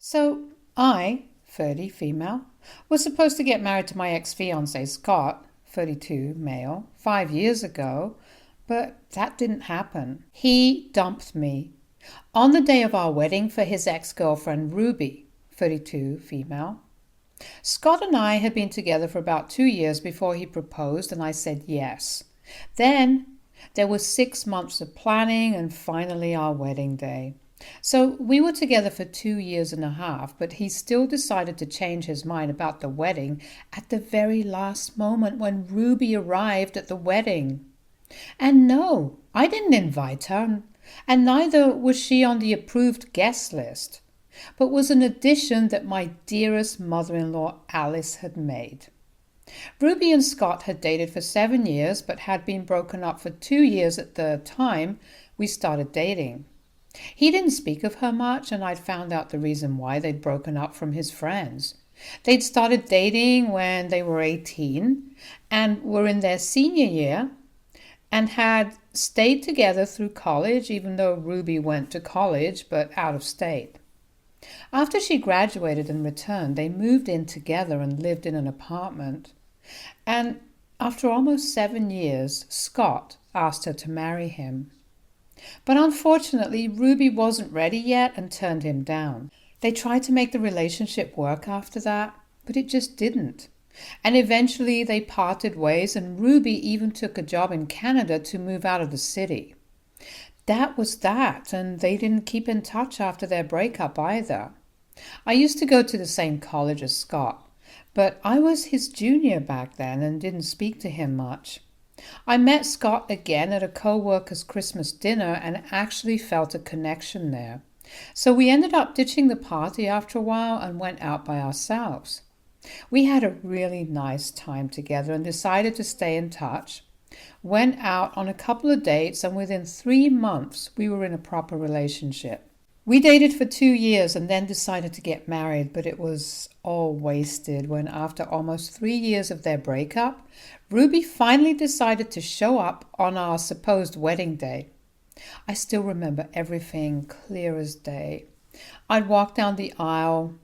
So I, 30, female, was supposed to get married to my ex-fiancé Scott, 32, male, 5 years ago, but that didn't happen. He dumped me on the day of our wedding for his ex-girlfriend Ruby, 32, female. Scott and I had been together for about 2 years before he proposed, and I said yes. Then there was 6 months of planning and finally our wedding day. So we were together for 2 years and a half, but he still decided to change his mind about the wedding at the very last moment when Ruby arrived at the wedding. And no, I didn't invite her, and neither was she on the approved guest list, but was an addition that my dearest mother-in-law Alice had made. Ruby and Scott had dated for 7 years, but had been broken up for 2 years at the time we started dating. He didn't speak of her much, and I'd found out the reason why they'd broken up from his friends. They'd started dating when they were 18 and were in their senior year and had stayed together through college, even though Ruby went to college but out of state. After she graduated and returned, they moved in together and lived in an apartment. And after almost 7 years, Scott asked her to marry him. But unfortunately, Ruby wasn't ready yet and turned him down. They tried to make the relationship work after that, but it just didn't. And eventually they parted ways, and Ruby even took a job in Canada to move out of the city. That was that, and they didn't keep in touch after their breakup either. I used to go to the same college as Scott, but I was his junior back then and didn't speak to him much. I met Scott again at a co-worker's Christmas dinner and actually felt a connection there. So we ended up ditching the party after a while and went out by ourselves. We had a really nice time together and decided to stay in touch. Went out on a couple of dates, and within 3 months we were in a proper relationship. We dated for 2 years and then decided to get married, but it was all wasted when, after almost 3 years of their breakup, Ruby finally decided to show up on our supposed wedding day. I still remember everything clear as day. I'd walked down the aisle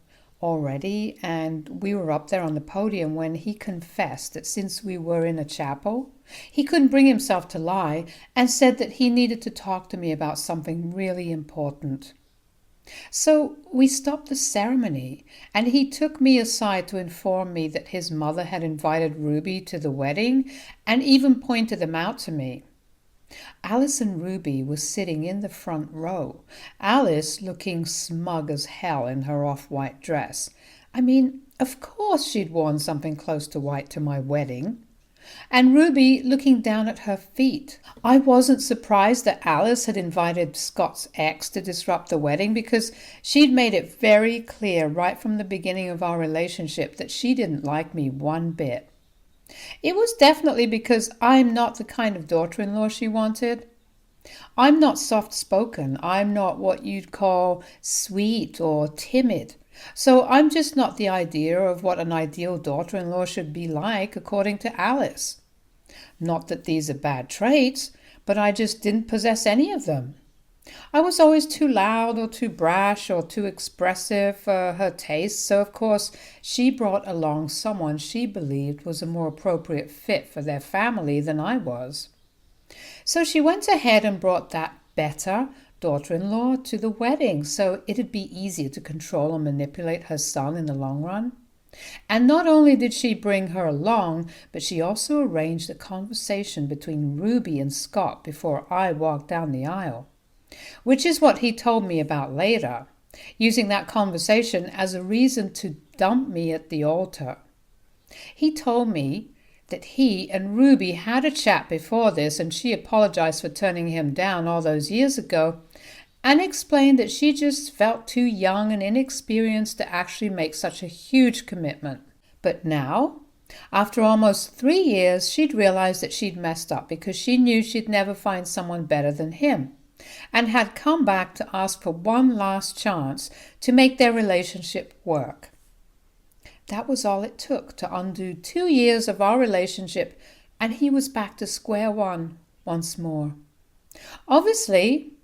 already, and we were up there on the podium when he confessed that since we were in a chapel, he couldn't bring himself to lie, and said that he needed to talk to me about something really important. So we stopped the ceremony, and he took me aside to inform me that his mother had invited Ruby to the wedding and even pointed them out to me. Alice and Ruby were sitting in the front row, Alice looking smug as hell in her off-white dress. I mean, of course she'd worn something close to white to my wedding. And Ruby looking down at her feet. I wasn't surprised that Alice had invited Scott's ex to disrupt the wedding, because she'd made it very clear right from the beginning of our relationship that she didn't like me one bit. It was definitely because I'm not the kind of daughter-in-law she wanted. I'm not soft-spoken. I'm not what you'd call sweet or timid. So I'm just not the idea of what an ideal daughter-in-law should be like, according to Alice. Not that these are bad traits, but I just didn't possess any of them. I was always too loud or too brash or too expressive for her taste, so of course she brought along someone she believed was a more appropriate fit for their family than I was. So she went ahead and brought that better daughter-in-law to the wedding, so it'd be easier to control and manipulate her son in the long run. And not only did she bring her along, but she also arranged a conversation between Ruby and Scott before I walked down the aisle, which is what he told me about later, using that conversation as a reason to dump me at the altar. He told me that he and Ruby had a chat before this, and she apologized for turning him down all those years ago, and explained that she just felt too young and inexperienced to actually make such a huge commitment. But now, after almost 3 years, she'd realized that she'd messed up, because she knew she'd never find someone better than him, and had come back to ask for one last chance to make their relationship work. That was all it took to undo 2 years of our relationship, and he was back to square one once more. Obviously,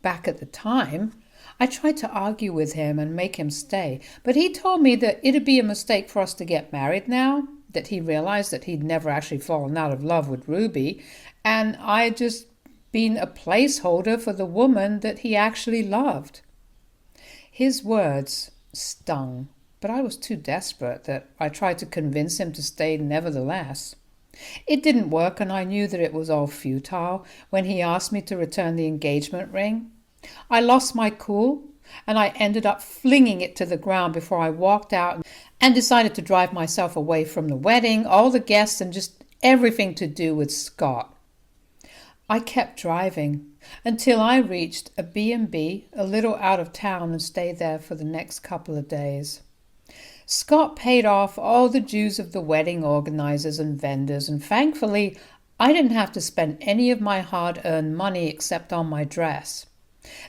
back at the time, I tried to argue with him and make him stay, but he told me that it'd be a mistake for us to get married now, that he realized that he'd never actually fallen out of love with Ruby, and I'd just been a placeholder for the woman that he actually loved. His words stung, but I was too desperate that I tried to convince him to stay nevertheless. It didn't work, and I knew that it was all futile when he asked me to return the engagement ring. I lost my cool, and I ended up flinging it to the ground before I walked out and decided to drive myself away from the wedding, all the guests, and just everything to do with Scott. I kept driving until I reached a B&B a little out of town and stayed there for the next couple of days. Scott paid off all the dues of the wedding organizers and vendors, and thankfully I didn't have to spend any of my hard-earned money except on my dress.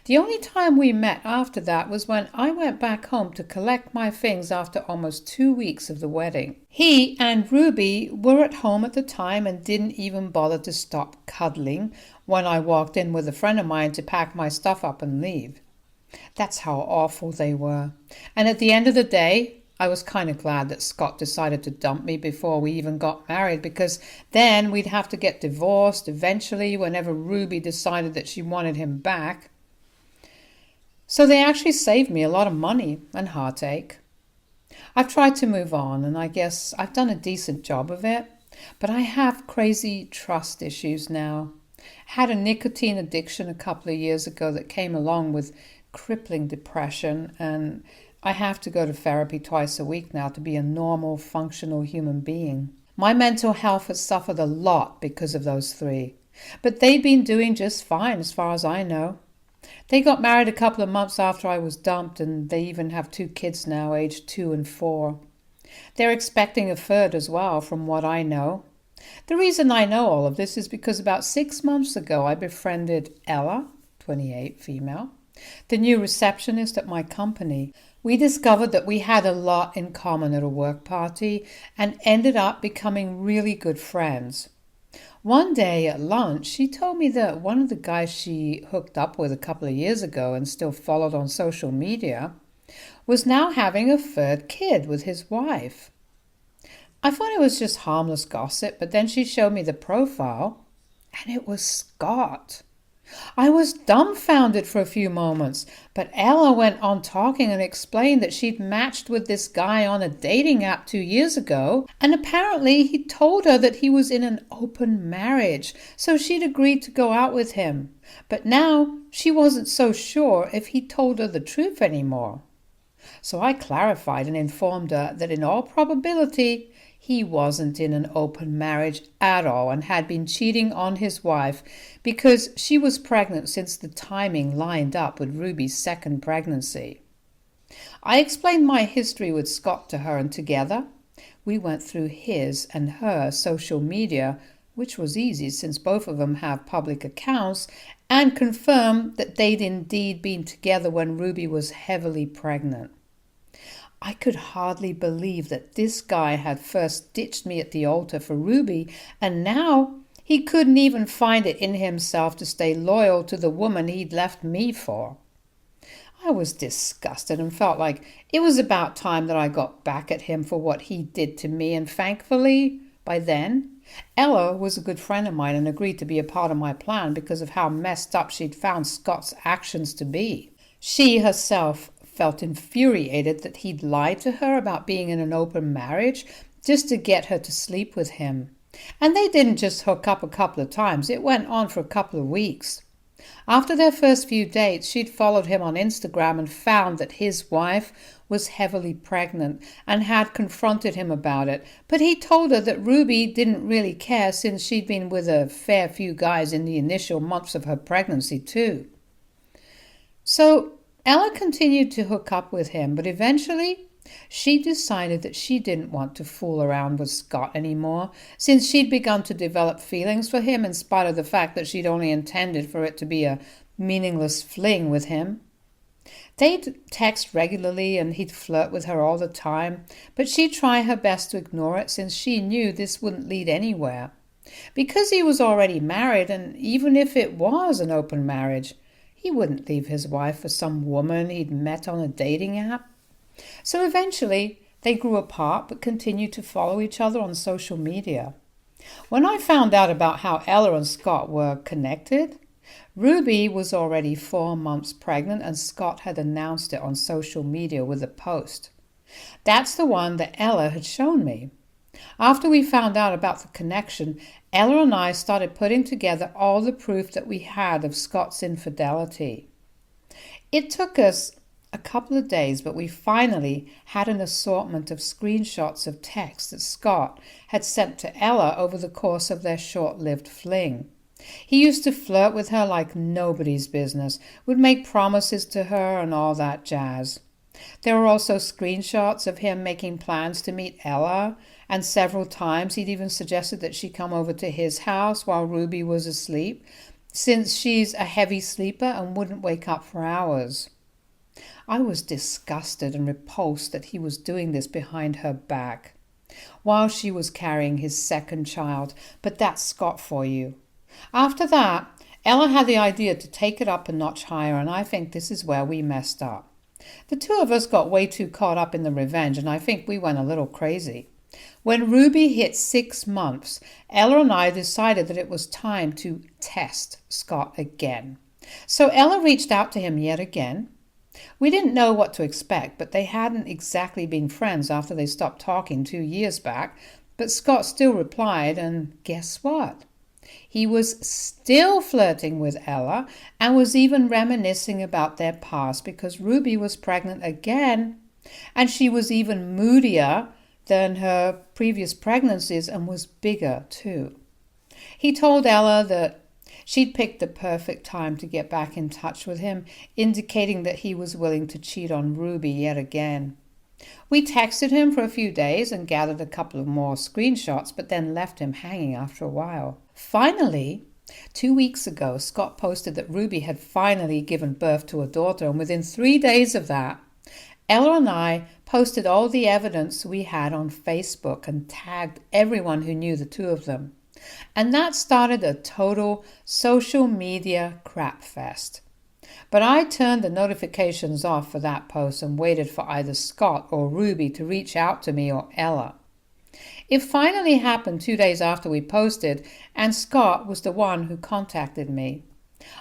The only time we met after that was when I went back home to collect my things after almost 2 weeks of the wedding. He and Ruby were at home at the time and didn't even bother to stop cuddling when I walked in with a friend of mine to pack my stuff up and leave. That's how awful they were. And at the end of the day, I was kind of glad that Scott decided to dump me before we even got married, because then we'd have to get divorced eventually whenever Ruby decided that she wanted him back. So they actually saved me a lot of money and heartache. I've tried to move on, and I guess I've done a decent job of it, but I have crazy trust issues now. Had a nicotine addiction a couple of years ago that came along with crippling depression, and I have to go to therapy twice a week now to be a normal, functional human being. My mental health has suffered a lot because of those three, but they've been doing just fine as far as I know. They got married a couple of months after I was dumped, and they even have 2 kids now, aged 2 and 4. They're expecting a third as well, from what I know. The reason I know all of this is because about 6 months ago I befriended Ella, 28, female, the new receptionist at my company. We discovered that we had a lot in common at a work party and ended up becoming really good friends. One day at lunch, she told me that one of the guys she hooked up with a couple of years ago and still followed on social media was now having a third kid with his wife. I thought it was just harmless gossip, but then she showed me the profile, and it was Scott. I was dumbfounded for a few moments, but Ella went on talking and explained that she'd matched with this guy on a dating app 2 years ago, and apparently he told her that he was in an open marriage, so she'd agreed to go out with him. But now she wasn't so sure if he told her the truth anymore. So I clarified and informed her that in all probability he wasn't in an open marriage at all and had been cheating on his wife because she was pregnant since the timing lined up with Ruby's second pregnancy. I explained my history with Scott to her, and together we went through his and her social media, which was easy since both of them have public accounts, and confirmed that they'd indeed been together when Ruby was heavily pregnant. I could hardly believe that this guy had first ditched me at the altar for Ruby, and now he couldn't even find it in himself to stay loyal to the woman he'd left me for. I was disgusted and felt like it was about time that I got back at him for what he did to me, and thankfully, by then, Ella was a good friend of mine and agreed to be a part of my plan because of how messed up she'd found Scott's actions to be. She herself felt infuriated that he'd lied to her about being in an open marriage just to get her to sleep with him. And they didn't just hook up a couple of times, it went on for a couple of weeks. After their first few dates, she'd followed him on Instagram and found that his wife was heavily pregnant and had confronted him about it, but he told her that Ruby didn't really care since she'd been with a fair few guys in the initial months of her pregnancy too. So Ella continued to hook up with him, but eventually she decided that she didn't want to fool around with Scott anymore, since she'd begun to develop feelings for him in spite of the fact that she'd only intended for it to be a meaningless fling with him. They'd text regularly and he'd flirt with her all the time, but she'd try her best to ignore it since she knew this wouldn't lead anywhere. Because he was already married, and even if it was an open marriage, He wouldn't leave his wife for some woman he'd met on a dating app. So eventually, they grew apart but continued to follow each other on social media. When I found out about how Ella and Scott were connected, Ruby was already 4 months pregnant and Scott had announced it on social media with a post. That's the one that Ella had shown me. After we found out about the connection, Ella and I started putting together all the proof that we had of Scott's infidelity. It took us a couple of days, but we finally had an assortment of screenshots of texts that Scott had sent to Ella over the course of their short-lived fling. He used to flirt with her like nobody's business, would make promises to her and all that jazz. There were also screenshots of him making plans to meet Ella, and several times he'd even suggested that she come over to his house while Ruby was asleep, since she's a heavy sleeper and wouldn't wake up for hours. I was disgusted and repulsed that he was doing this behind her back, while she was carrying his second child, but that's Scott for you. After that, Ella had the idea to take it up a notch higher, and I think this is where we messed up. The two of us got way too caught up in the revenge, and I think we went a little crazy. When Ruby hit 6 months, Ella and I decided that it was time to test Scott again. So Ella reached out to him yet again. We didn't know what to expect, but they hadn't exactly been friends after they stopped talking 2 years back. But Scott still replied, and guess what? He was still flirting with Ella and was even reminiscing about their past because Ruby was pregnant again, and she was even moodier than her previous pregnancies and was bigger too. He told Ella that she'd picked the perfect time to get back in touch with him, indicating that he was willing to cheat on Ruby yet again. We texted him for a few days and gathered a couple of more screenshots, but then left him hanging after a while. Finally, 2 weeks ago, Scott posted that Ruby had finally given birth to a daughter, and within 3 days of that, Ella and I posted all the evidence we had on Facebook and tagged everyone who knew the two of them. And that started a total social media crap fest. But I turned the notifications off for that post and waited for either Scott or Ruby to reach out to me or Ella. It finally happened 2 days after we posted, and Scott was the one who contacted me.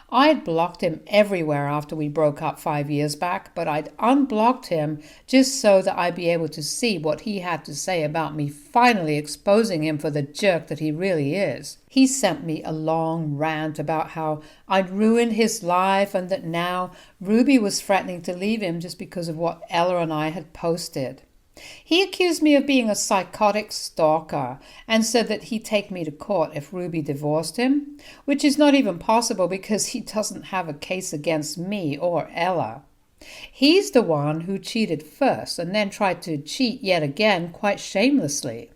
I'd blocked him everywhere after we broke up 5 years back, but I'd unblocked him just so that I'd be able to see what he had to say about me finally exposing him for the jerk that he really is. He sent me a long rant about how I'd ruined his life and that now Ruby was threatening to leave him just because of what Ella and I had posted. He accused me of being a psychotic stalker and said that he'd take me to court if Ruby divorced him, which is not even possible because he doesn't have a case against me or Ella. He's the one who cheated first and then tried to cheat yet again quite shamelessly.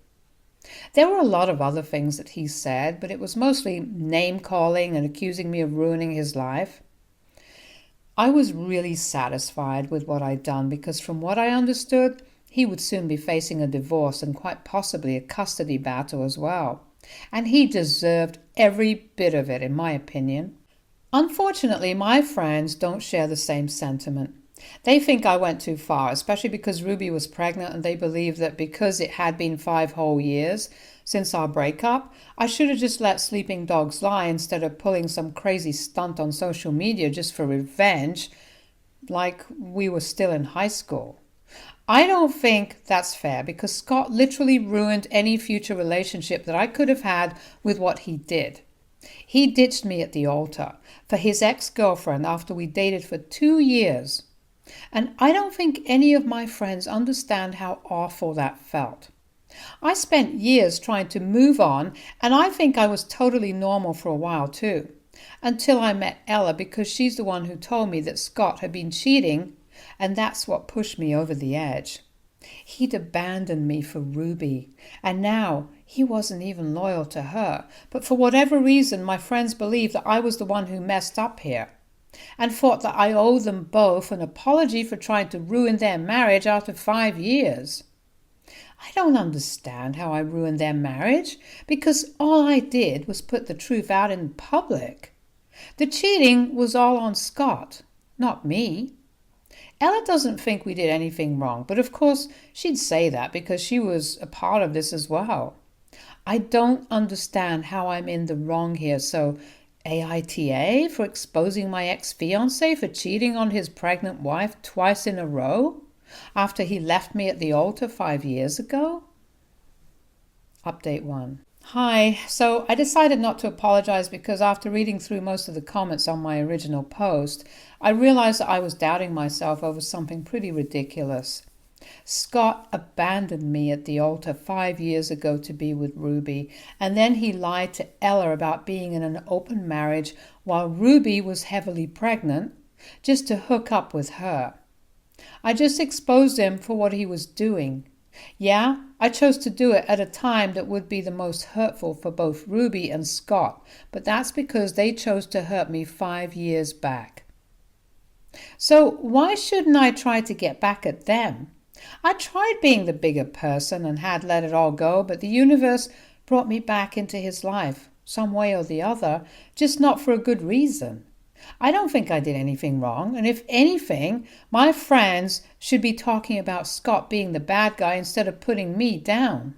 There were a lot of other things that he said, but it was mostly name-calling and accusing me of ruining his life. I was really satisfied with what I'd done because from what I understood, he would soon be facing a divorce and quite possibly a custody battle as well. And he deserved every bit of it, in my opinion. Unfortunately, my friends don't share the same sentiment. They think I went too far, especially because Ruby was pregnant, and they believe that because it had been 5 whole years since our breakup, I should have just let sleeping dogs lie instead of pulling some crazy stunt on social media just for revenge, like we were still in high school. I don't think that's fair because Scott literally ruined any future relationship that I could have had with what he did. He ditched me at the altar for his ex-girlfriend after we dated for 2 years. And I don't think any of my friends understand how awful that felt. I spent years trying to move on, and I think I was totally normal for a while too, until I met Ella because she's the one who told me that Scott had been cheating, and that's what pushed me over the edge. He'd abandoned me for Ruby, and now he wasn't even loyal to her. But for whatever reason, my friends believed that I was the one who messed up here, and thought that I owed them both an apology for trying to ruin their marriage after 5 years. I don't understand how I ruined their marriage, because all I did was put the truth out in public. The cheating was all on Scott, not me. Ella doesn't think we did anything wrong, but of course she'd say that because she was a part of this as well. I don't understand how I'm in the wrong here, so AITA for exposing my ex-fiancé for cheating on his pregnant wife twice in a row after he left me at the altar 5 years ago? Update 1. Hi, so I decided not to apologize because after reading through most of the comments on my original post, I realized that I was doubting myself over something pretty ridiculous. Scott abandoned me at the altar 5 years ago to be with Ruby, and then he lied to Ella about being in an open marriage while Ruby was heavily pregnant, just to hook up with her. I just exposed him for what he was doing. Yeah, I chose to do it at a time that would be the most hurtful for both Ruby and Scott, but that's because they chose to hurt me 5 years back. So why shouldn't I try to get back at them? I tried being the bigger person and had let it all go, but the universe brought me back into his life, some way or the other, just not for a good reason. I don't think I did anything wrong, and if anything, my friends should be talking about Scott being the bad guy instead of putting me down.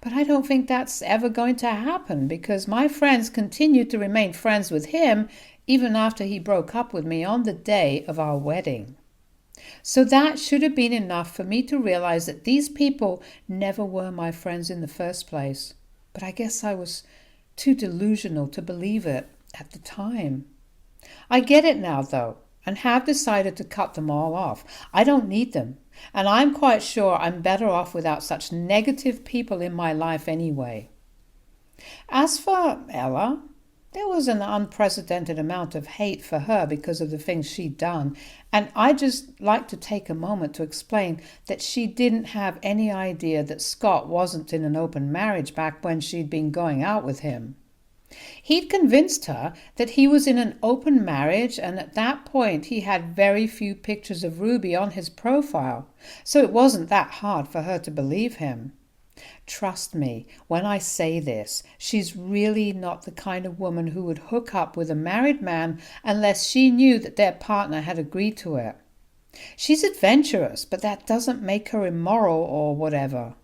But I don't think that's ever going to happen because my friends continued to remain friends with him even after he broke up with me on the day of our wedding. So that should have been enough for me to realize that these people never were my friends in the first place. But I guess I was too delusional to believe it at the time. I get it now, though, and have decided to cut them all off. I don't need them, and I'm quite sure I'm better off without such negative people in my life anyway. As for Ella, there was an unprecedented amount of hate for her because of the things she'd done, and I'd just like to take a moment to explain that she didn't have any idea that Scott wasn't in an open marriage back when she'd been going out with him. He'd convinced her that he was in an open marriage, and at that point he had very few pictures of Ruby on his profile, so it wasn't that hard for her to believe him. Trust me when I say this, she's really not the kind of woman who would hook up with a married man unless she knew that their partner had agreed to it. She's adventurous, but that doesn't make her immoral or whatever.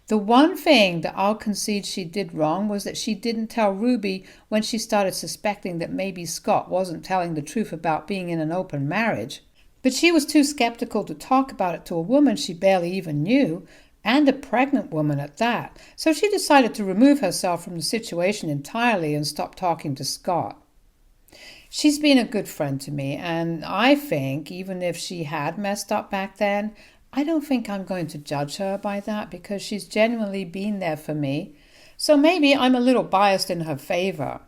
The one thing that I'll concede she did wrong was that she didn't tell Ruby when she started suspecting that maybe Scott wasn't telling the truth about being in an open marriage. But she was too skeptical to talk about it to a woman she barely even knew, and a pregnant woman at that, so she decided to remove herself from the situation entirely and stop talking to Scott. She's been a good friend to me, and I think, even if she had messed up back then, I don't think I'm going to judge her by that because she's genuinely been there for me, so maybe I'm a little biased in her favor.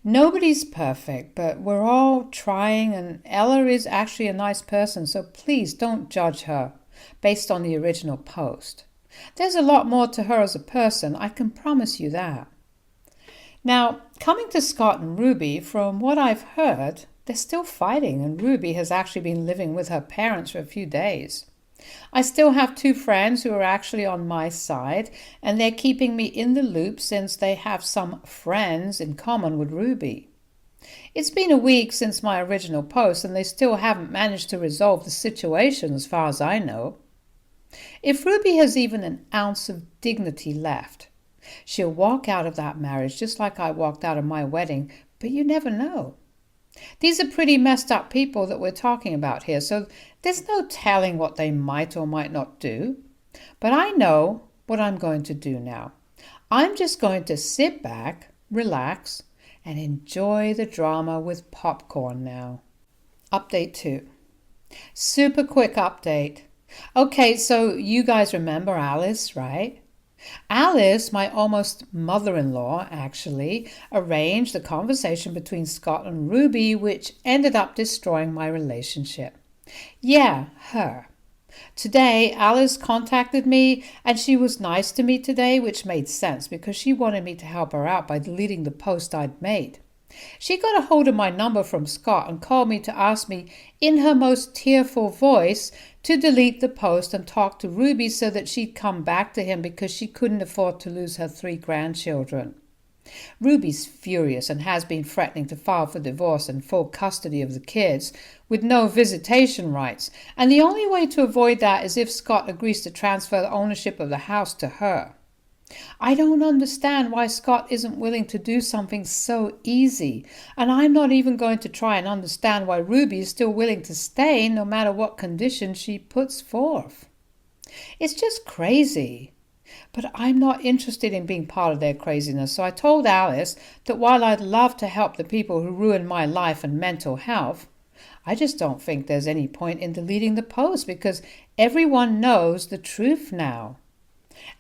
Nobody's perfect, but we're all trying, and Ella is actually a nice person, so please don't judge her based on the original post. There's a lot more to her as a person, I can promise you that. Now, coming to Scott and Ruby, from what I've heard, they're still fighting, and Ruby has actually been living with her parents for a few days. I still have 2 friends who are actually on my side, and they're keeping me in the loop since they have some friends in common with Ruby. It's been a week since my original post, and they still haven't managed to resolve the situation as far as I know. If Ruby has even an ounce of dignity left, she'll walk out of that marriage just like I walked out of my wedding, but you never know. These are pretty messed up people that we're talking about here, so there's no telling what they might or might not do. But I know what I'm going to do now. I'm just going to sit back, relax, and enjoy the drama with popcorn now. Update 2. Super quick update. Okay, so you guys remember Alice, right? Alice, my almost mother-in-law, actually arranged a conversation between Scott and Ruby, which ended up destroying my relationship. Yeah, her. Today, Alice contacted me, and she was nice to me today, which made sense because she wanted me to help her out by deleting the post I'd made. She got a hold of my number from Scott and called me to ask me, in her most tearful voice, to delete the post and talk to Ruby so that she'd come back to him because she couldn't afford to lose her 3 grandchildren. Ruby's furious and has been threatening to file for divorce and full custody of the kids with no visitation rights, and the only way to avoid that is if Scott agrees to transfer the ownership of the house to her. I don't understand why Scott isn't willing to do something so easy, and I'm not even going to try and understand why Ruby is still willing to stay no matter what conditions she puts forth. It's just crazy. But I'm not interested in being part of their craziness, so I told Alice that while I'd love to help the people who ruined my life and mental health, I just don't think there's any point in deleting the post because everyone knows the truth now.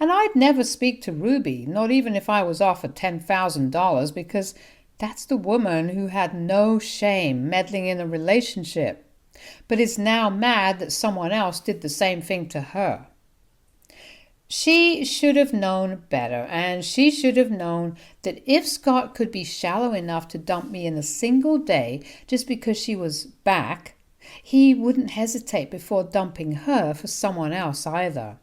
And I'd never speak to Ruby, not even if I was offered $10,000, because that's the woman who had no shame meddling in a relationship, but is now mad that someone else did the same thing to her. She should have known better, and she should have known that if Scott could be shallow enough to dump me in a single day just because she was back, he wouldn't hesitate before dumping her for someone else either.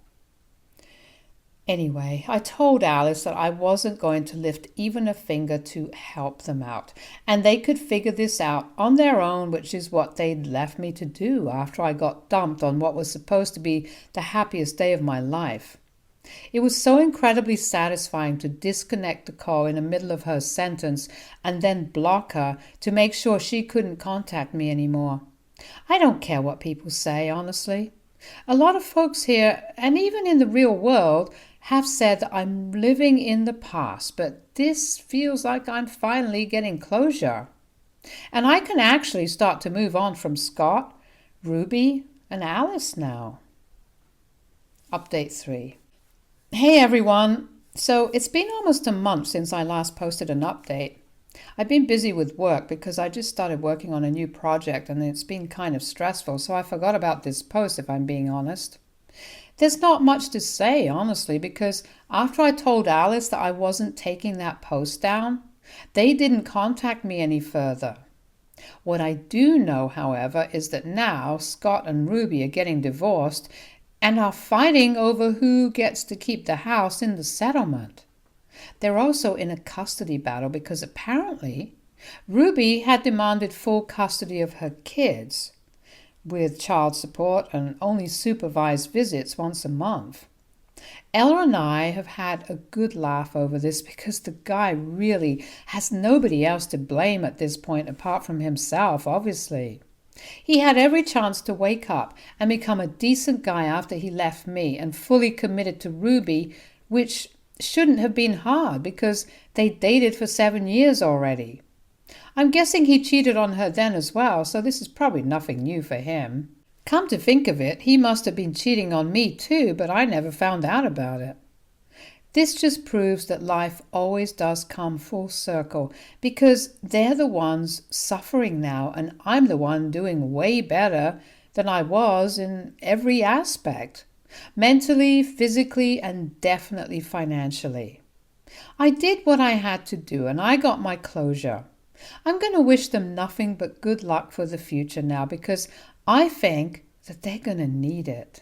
Anyway, I told Alice that I wasn't going to lift even a finger to help them out, and they could figure this out on their own, which is what they'd left me to do after I got dumped on what was supposed to be the happiest day of my life. It was so incredibly satisfying to disconnect the call in the middle of her sentence and then block her to make sure she couldn't contact me anymore. I don't care what people say, honestly. A lot of folks here, and even in the real world, have said that I'm living in the past, but this feels like I'm finally getting closure. And I can actually start to move on from Scott, Ruby, and Alice now. Update 3. Hey everyone! So it's been almost a month since I last posted an update. I've been busy with work because I just started working on a new project and it's been kind of stressful, so I forgot about this post if I'm being honest. There's not much to say, honestly, because after I told Alice that I wasn't taking that post down, they didn't contact me any further. What I do know, however, is that now Scott and Ruby are getting divorced and are fighting over who gets to keep the house in the settlement. They're also in a custody battle because apparently Ruby had demanded full custody of her kids, with child support and only supervised visits once a month. Ella and I have had a good laugh over this because the guy really has nobody else to blame at this point apart from himself, obviously. He had every chance to wake up and become a decent guy after he left me and fully committed to Ruby, which shouldn't have been hard because they dated for 7 years already. I'm guessing he cheated on her then as well, so this is probably nothing new for him. Come to think of it, he must have been cheating on me too, but I never found out about it. This just proves that life always does come full circle because they're the ones suffering now and I'm the one doing way better than I was in every aspect. Mentally, physically, and definitely financially. I did what I had to do and I got my closure. I'm going to wish them nothing but good luck for the future now because I think that they're going to need it.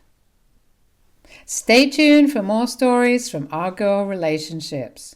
Stay tuned for more stories from Our Girl Relationships.